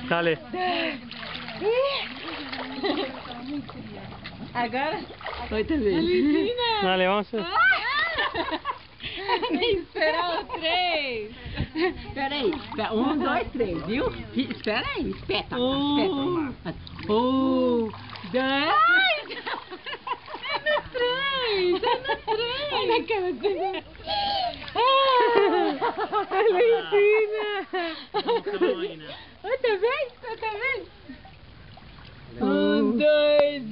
Dale. Agora? Outra vez. Dale, vamos. Nem esperar o 3. Espera aí. 1, 2, 3, viu? Espera aí. Espeta. 1, 2. É no 3. É no 3. Olha a cara dele. Valentina. Outra vez? Outra vez? 1, 2 e...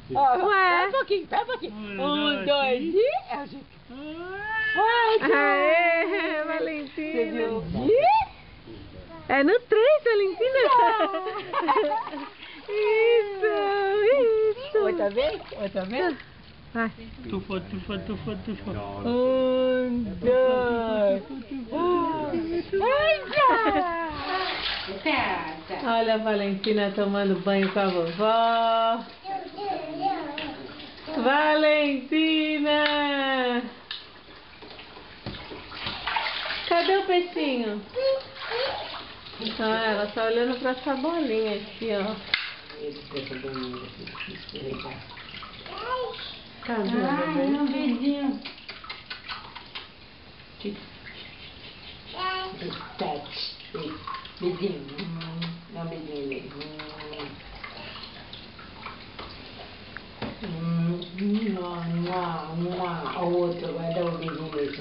Pera um pouquinho, pera um pouquinho. 1, 2 e... É o jeito. Aê, Valentina. É no 3, Valentina. Isso. Outra vez? Outra vez? Vai. Tufa. 1, 2... Olha a Valentina tomando banho com a vovó. Valentina! Cadê o peixinho? Ah, ela tá olhando pra essa bolinha aqui, ó. Cadê? Ai, um beijinho. Beijinho. Dá um beijinho nele. O outro vai dar um beijinho nele.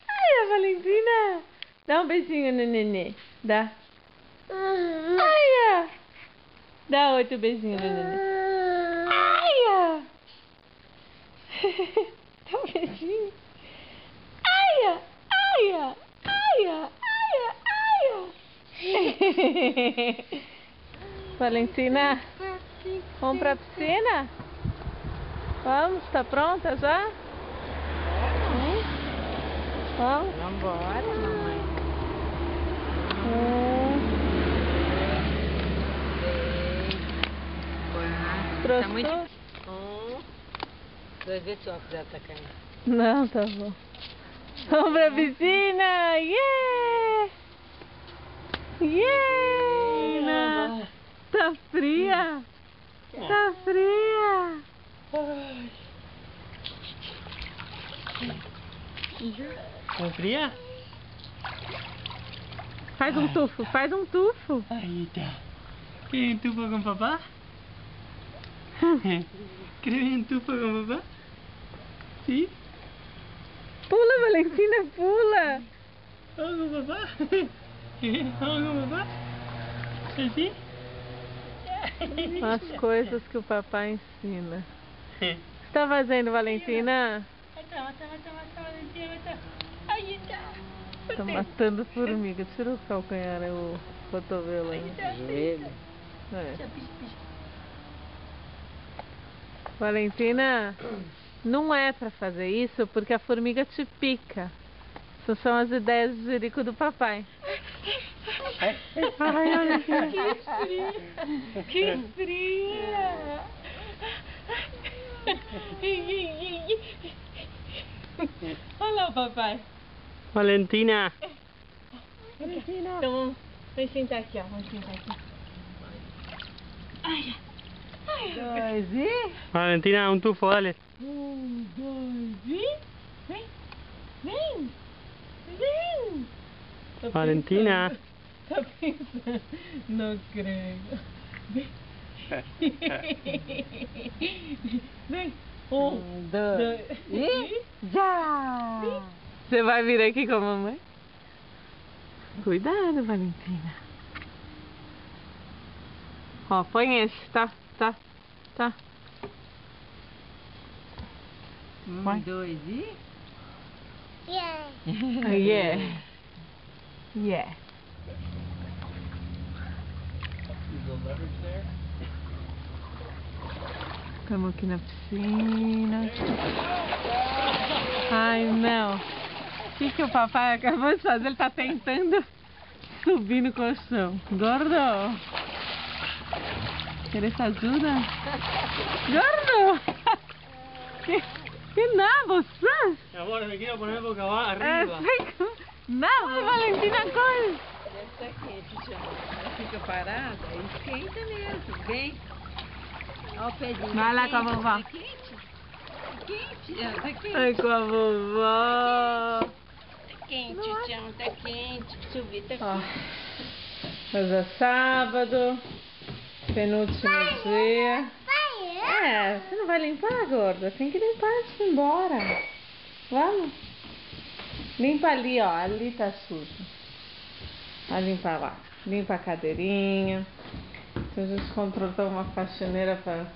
Ai, Valentina. Dá um beijinho no nenê. Dá. Ai, dá outro beijinho no nenê. Ai, dá um beijinho. Ai. Valentina, vamos pra piscina? Vamos, tá pronta já? Vamos? Vambora, mamãe. 1, 2, 3, 4. Tá muito... 2 vezes só que já tá caindo. Não, tá bom. Vamos pra piscina! Yeah! Yeah! Tá fria! Tá fria! Tá fria? Faz um tufo, faz um tufo! Aí tá. Quer um tufa com papá? Quer um tufa com papá? Sim? Pula, Valentina, pula! Vamos com papá? Vamos com papá? Assim? As coisas que o papai ensina. O que você tá fazendo, Valentina? Tá matando formiga. Tira o calcanhar, o cotovelo aí. Joelho. É. Valentina, não é pra fazer isso porque a formiga te pica. Essas são as ideias de jirico do papai. Ai, olha aqui. Que fria! Olha lá o papai. Valentina. Então vamos sentar aqui, ó. Vamos sentar aqui. Ai, 2 e... Valentina, un tufo, dale. 1, 2 e... Vem! Valentina. Tá pensando? Não creio. Vem! 1, 2 e... Já! Você vai vir aqui com a mamãe? Cuidado, Valentina. Ó, põe esse, tá? Um, dois e... Yeah. Yeah. Yeah. Estamos aqui na piscina. Ai, não. O que o papai acabou de fazer? Ele tá tentando subir no colchão. Gordo! Queres ajuda? Gordo! Que nabo, sos? Amor, me quiero poner boca arriba. Nabo, Valentina, corre! Deve estar quente, já. Ela fica parada e esquenta mesmo. Vem. Olha o pedinho. Vai lá com a vovó. Tá quente? Tá quente? Tá quente. Vai com a vovó. Tá quente, Tião. Tá quente. Subir, tá Ó, quente. hoje é sábado, penúltimo dia. É, você não vai limpar, gorda? Tem que limpar antes de ir embora. Vamos? Limpa ali, ó. Ali tá sujo. Vai limpar lá. Limpa a cadeirinha. Então a gente contratou uma faxineira para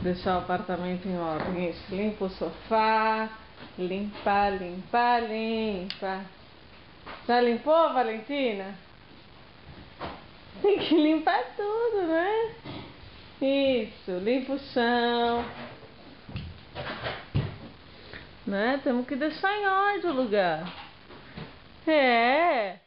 deixar o apartamento em ordem. Isso. Limpa o sofá. Limpa, limpa, limpa. Já limpou, Valentina? Tem que limpar tudo, né? Isso, limpa o chão. Né? Temos que deixar em ordem o lugar. É.